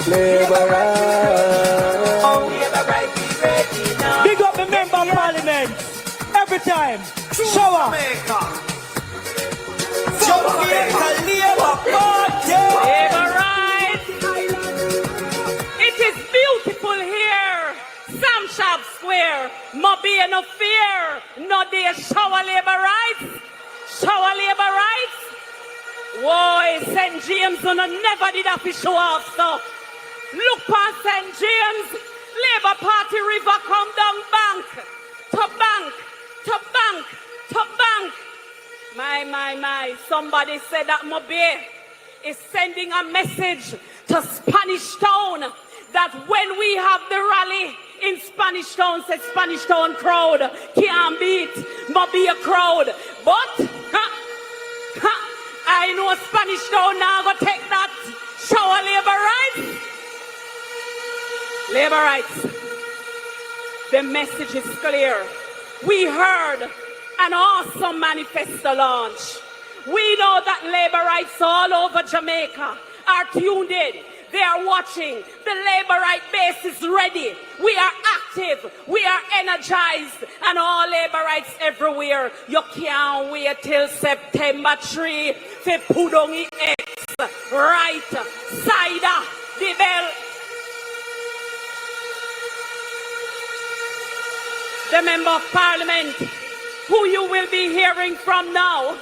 Labour right. Labour right, be ready now. Big up the member of parliament. Every time. Shower. Jamaica Labour Party. Labour right. It is beautiful here. Sam Shop Square. No be no fear. No day shower Labour rights. Shower Labour rights. Whoa, St. James never did have to show off, so look past St. James, Labour Party river come down bank, to bank, to bank, to bank. My, somebody said that Mobe is sending a message to Spanish Town that when we have the rally in Spanish Town, said Spanish Town crowd can't beat Mobe a crowd, but I know Spanish Town now go take that shower Labour rights. Labour rights. The message is clear. We heard an awesome manifesto launch. We know that Labour rights all over Jamaica are tuned in. They are watching. The Labour right base is ready. We are active. We are energized. And all Labour rights everywhere. You can't wait till September 3 for put on the X. Right side of the bell. The member of parliament who you will be hearing from now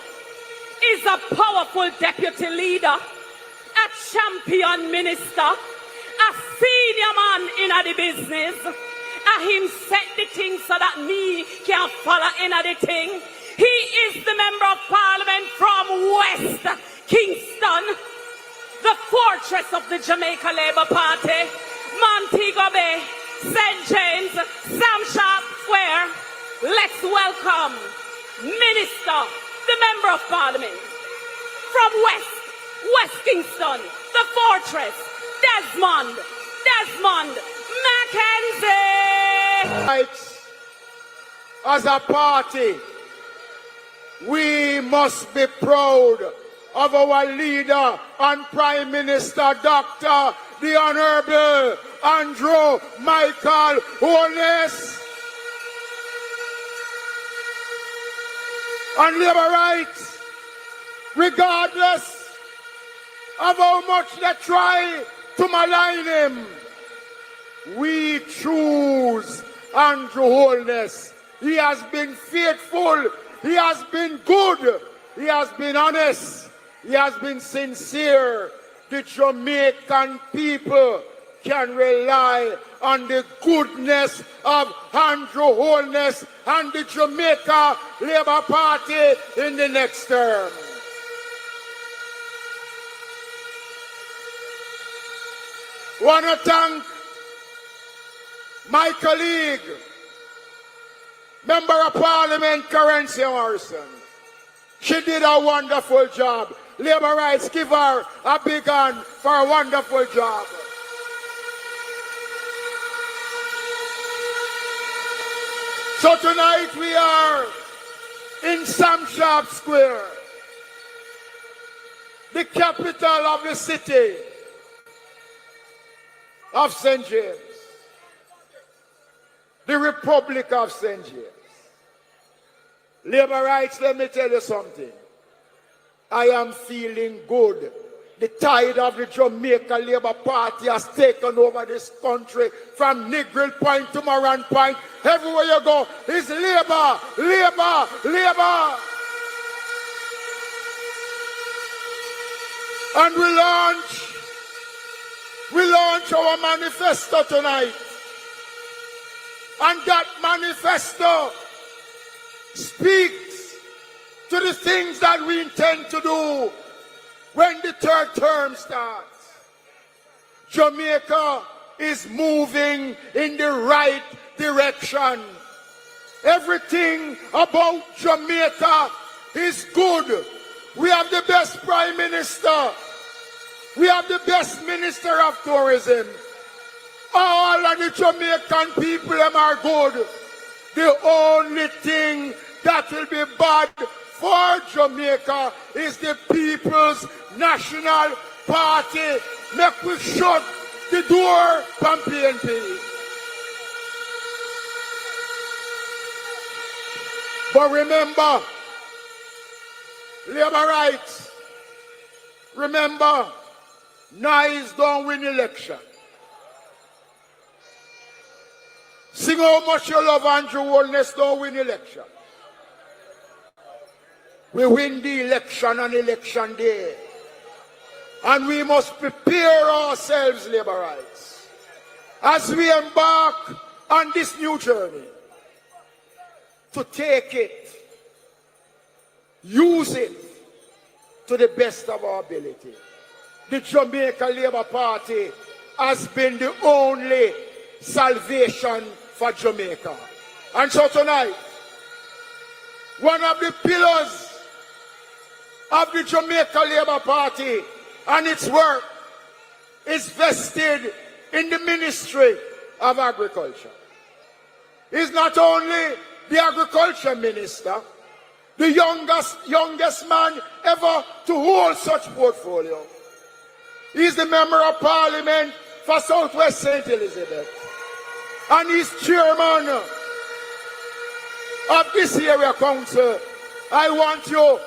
is a powerful deputy leader, a champion minister, a senior man in the business, and him set the thing so that me can follow in the thing. He is the member of parliament from West Kingston, the fortress of the Jamaica Labour Party, Montego Bay, St. James, Sam Sharp Square. Let's welcome Minister, the member of parliament from West Kingston, the fortress, Desmond Mckenzie. Right. As a party, we must be proud of our leader and Prime Minister, Dr. the Honorable Andrew Michael Holness. And Labour rights, regardless of how much they try to malign him, we choose Andrew Holness. He has been faithful, he has been good, he has been honest, he has been sincere. The Jamaican people can rely on the goodness of Andrew Holness and the Jamaica Labour Party in the next term. Want to thank my colleague, Member of Parliament, Currency Morrison. She did a wonderful job. Labour rights, give her a big hand for a wonderful job. So tonight we are in Sam Sharp Square, the capital of the city of St. James, the Republic of St. James. Labour rights, let me tell you something. I am feeling good. The tide of the Jamaica Labour Party has taken over this country from Negril Point to Moran Point. Everywhere you go is Labour, Labour, Labour. And we launch our manifesto tonight. And that manifesto speaks to the things that we intend to do when the third term starts. Jamaica is moving in the right direction. Everything about Jamaica is good. We have the best Prime Minister. We have the best Minister of Tourism. All of the Jamaican people them are good. The only thing that will be bad for Jamaica is the People's National Party. Make we shut the door from PNP. But remember, labor rights, remember, nice don't win election. Sing how much you love Andrew Holness don't win election. We win the election on election day. And we must prepare ourselves, labor rights, as we embark on this new journey, to take it, use it to the best of our ability. The Jamaica Labour Party has been the only salvation for Jamaica. And so tonight, one of the pillars of the Jamaica Labour Party and its work is vested in the Ministry of Agriculture. He's not only the Agriculture Minister, the youngest man ever to hold such portfolio. He's the Member of Parliament for Southwest St. Elizabeth. And he's chairman of this area council. I want you